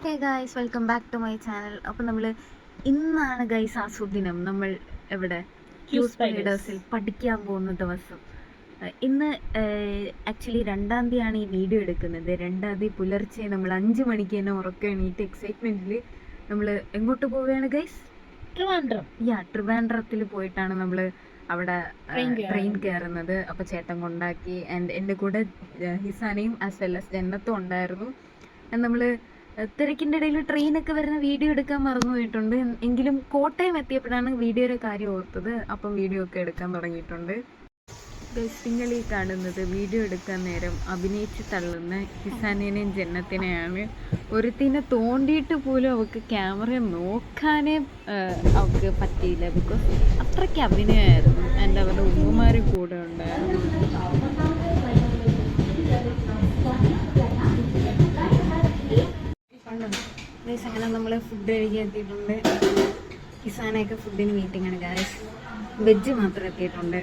Hey guys, welcome back to my channel. അപ്പോൾ നമ്മൾ ഇന്നാണ് ഗൈസ് ആസ്വദിനം. നമ്മൾ എവിടെ ക്യൂസ്പൈഡേഴ്സിൽ പഠിക്കാൻ പോകുന്ന ദിവസം. ഇന്ന് ആക്ച്വലി 2-ാം തീയതിയാണ് ഈ വീഡിയോ എടുക്കുന്നത്. 2-ാം തീയതി പുലർച്ചെ നമ്മൾ 5 മണിക്ക് തന്നെ ഉറക്കം എണീറ്റ് എക്സൈറ്റ്മെൻറ്റിൽ നമ്മൾ എങ്ങോട്ട് പോവുകയാണ് ഗൈസ്? ട്രിവാൻഡ്രത്തിൽ പോയിട്ടാണ് നമ്മൾ അവിടെ ട്രെയിൻ കയറുന്നത്. അപ്പോൾ ചേട്ടൻ കൊണ്ടാക്കി. ആൻഡ് എൻ്റെ കൂടെ ഹിസാനയും ആസ് വെൽ ആസ് ജന്നത്തും ഉണ്ടായിരുന്നു. നമ്മൾ തിരക്കിൻ്റെ ഇടയിൽ ട്രെയിനൊക്കെ വരുന്ന വീഡിയോ എടുക്കാൻ മറന്നു പോയിട്ടുണ്ട്. എങ്കിലും കോട്ടയം എത്തിയപ്പോഴാണ് വീഡിയോയുടെ കാര്യം ഓർത്തത്. അപ്പം വീഡിയോ ഒക്കെ എടുക്കാൻ തുടങ്ങിയിട്ടുണ്ട്. നിങ്ങൾ ഈ കാണുന്നത് വീഡിയോ എടുക്കാൻ നേരം അഭിനയിച്ച് തള്ളുന്ന ഹിസാനേനെയും ജന്നത്തിനെയാണ്. ഒരുത്തിനെ തോണ്ടിയിട്ട് പോലും അവൾക്ക് ക്യാമറ നോക്കാനേ അവൾക്ക് പറ്റിയില്ല. ബിക്കോസ് അത്രയ്ക്ക് അഭിനയമായിരുന്നു. ആൻഡ് അവരുടെ ഉമ്മമാരും കൂടെ ഉണ്ടായിരുന്നു. അങ്ങനെ നമ്മൾ ഫുഡ് കഴിക്കാൻ എത്തിയിട്ടുണ്ട്. ഹിസാനയൊക്കെ ഫുഡിന് മീറ്റിംഗ് ആണ് ഗായ്സ്. വെജ് മാത്രം എത്തിയിട്ടുണ്ട്.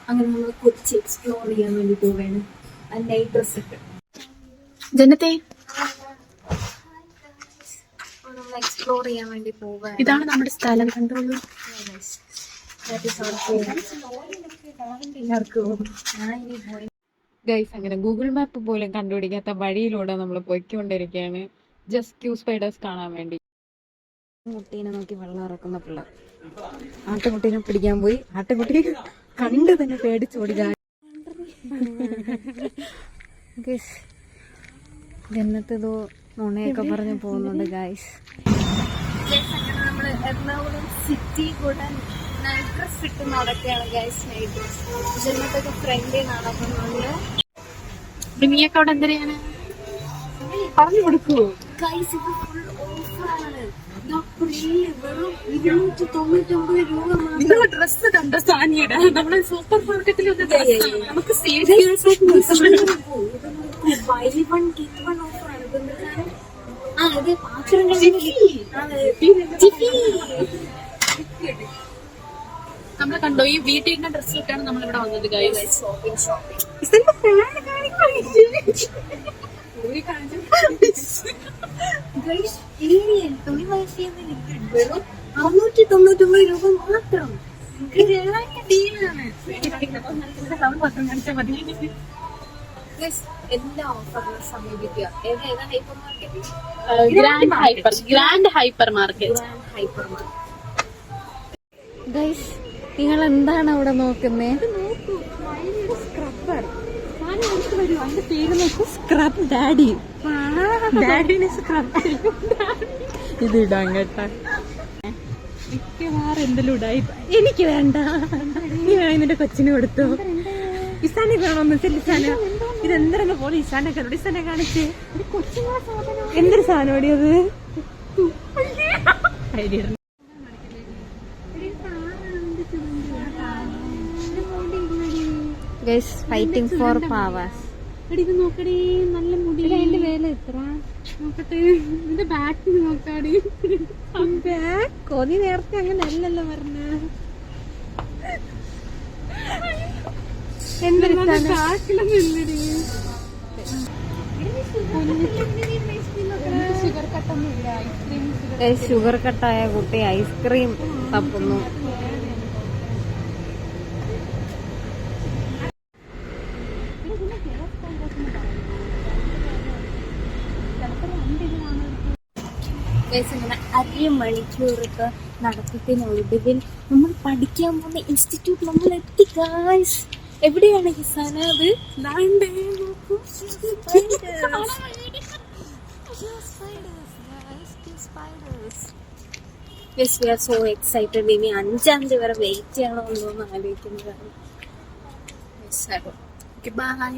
അങ്ങനെ നമ്മൾ കൊച്ചി എക്സ്പ്ലോർ ചെയ്യാൻ വേണ്ടി പോവുകയാണ്. നൈറ്റ് ഡ്രസ് ഇട്ട് ജനത്തെ എക്സ്പ്ലോർ ചെയ്യാൻ വേണ്ടി പോവുകയാണ്. ഇതാണ് നമ്മുടെ സ്ഥലം, കണ്ടോളൂ. ഗൈസ്, അങ്ങനെ ഗൂഗിൾ മാപ്പ് പോലും കണ്ടുപിടിക്കാത്ത വഴിയിലൂടെ നമ്മൾ പോയിക്കൊണ്ടിരിക്കുകയാണ്. ജസ്റ്റ് ക്യൂസ്പൈഡേഴ്സ് കാണാൻ വേണ്ടി. മുട്ടീനെ നോക്കി വെള്ളം ഇറക്കുന്ന പിള്ളേർ ആട്ടുകുട്ടീനെ പിടിക്കാൻ പോയി. ആട്ടുകുട്ടി കണ്ട് തന്നെ പേടിച്ചോടി. ജന്നത്തതോ നുണയൊക്കെ പറഞ്ഞ് പോകുന്നുണ്ട് ഗൈസ്. നമ്മള് എറണാകുളം സിറ്റി കൂടെ നൈറ്റ് ഡ്രസ് ഇട്ട് നടക്കുകയാണ് ഗൈസ്. നൈറ്റ് ഡ്രസ് ജന്നത്തൊക്കെ ഫ്രണ്ടിനാണ്. അപ്പം നമ്മള് നീയൊക്കെ അവിടെ എന്തിനാണ് പറഞ്ഞു കൊടുക്കൂ ഗൈസ്. ഇത് ഫുൾ ഓഫറാണ്. വെറും ഡ്രസ് കണ്ട സാനിയുടെ നമ്മള് സൂപ്പർ മാർക്കറ്റിൽ നമുക്ക് നമ്മളെ കണ്ടോ? ഈ വീട്ടിന്റെ ഡ്രസ് ഇട്ടാണ് നമ്മളിവിടെ വന്നത് ഗൈസ്. വെറും 699 രൂപ മാത്രം. എല്ലാ ഓഫറിലും സമീപിക്കുക. Grand hyper market. ഗൈസ്, നിങ്ങൾ എന്താണ് അവിടെ നോക്കുന്നത്? സ്ക്രബ്ബർ. അതിന്റെ പേര് നോക്കൂ, സ്ക്രബ് ഡാഡി. ഡാഡിനെ സ്ക്രബ് ഇത് ഇടാൻ കേട്ടാ. മിക്കവാറും എന്തെങ്കിലും ഇടായി. എനിക്ക് വേണ്ട. നീ വേണം നിന്റെ കൊച്ചിന് കൊടുത്തു. ഇസാനെ വേണോന്ന് ഇസാന. ഇതെന്തരങ്ങ് പോലെ ഇസാനെ കണ്ടു. ഇസാനെ കാണിച്ച് എന്തൊരു സാധനം ഓടിയത്. ഗൈസ്, ഫൈറ്റിംഗ് ഫോർ പാവാസ്. ഇത് നോക്കടി, നല്ല മുടി. അതിന്റെ വേല എത്ര നോക്കട്ടെ. ഇതിന്റെ ബാക്ക് നോക്കാടി. ബാക്കോ? നീ നേരത്തെ അങ്ങനെ അല്ലല്ലോ പറഞ്ഞ. ഷുഗർ കട്ടായ കുട്ടി ഐസ്ക്രീം തപ്പുന്നു. ഇങ്ങനെ അരമണിക്കൂറൊക്കെ നടത്തത്തിനൊടുവിൽ നമ്മൾ പഠിക്കാൻ പോകുന്ന ഇൻസ്റ്റിറ്റ്യൂട്ട് നമ്മൾ എത്തി ഗൈസ്. എവിടെയാണ് ഹിസാന? അത് Yes, we are so excited. ഇനി 5-ാം തീയതി വരെ വെയിറ്റ് ചെയ്യണമെന്നോന്ന് ആലോചിക്കുന്നതാണ്. ബൈ.